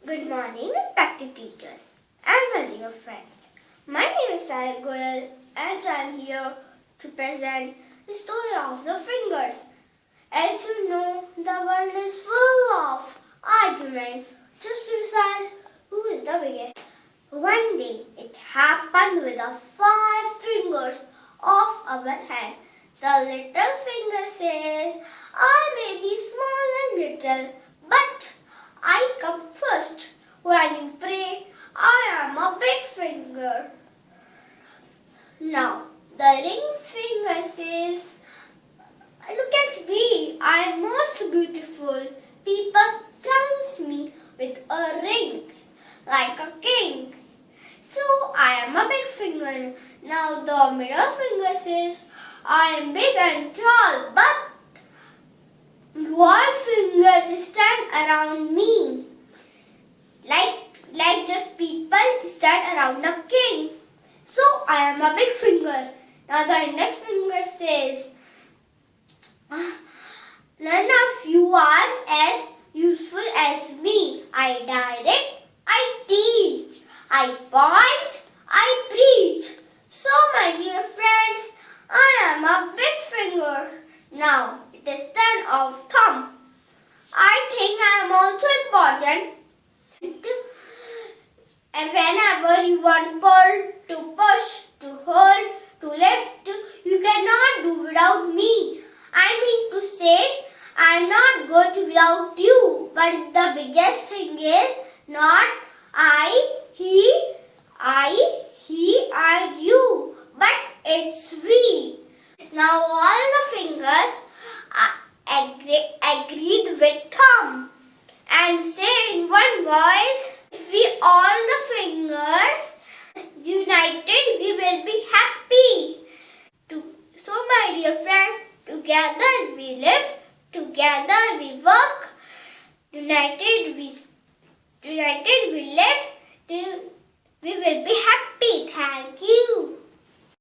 Good morning, respected teachers and my dear friends. My name is Arya Goyal and I am here to present the story of the fingers. As you know, the world is full of arguments just to decide who is the biggest. One day, it happened with the 5 fingers of our hand. The little finger says, I may be small and little, but I come first. When you pray, I am a big finger. Now, the ring finger says, look at me, I am most beautiful. People crown me with a ring, like a king. So, I am a big finger. Now, the middle finger says, I am big and tall, but your fingers stand around me, like just people stand around a king. So I am a big finger. Now the index finger says, none of you are as useful as me. I direct, I teach, I point, I preach. So my dear friends, I am a big finger. Now it is turn of thumb. I think I am also important. And whenever you want pull, to push, to hold, to lift, you cannot do without me. I mean to say, I am not good without you. But the biggest thing is not I, he, you, but it's we. Now all the fingers agreed with thumb and say in one voice, if we all the fingers united, we will be happy. So my dear friends, together we live, together we work, united we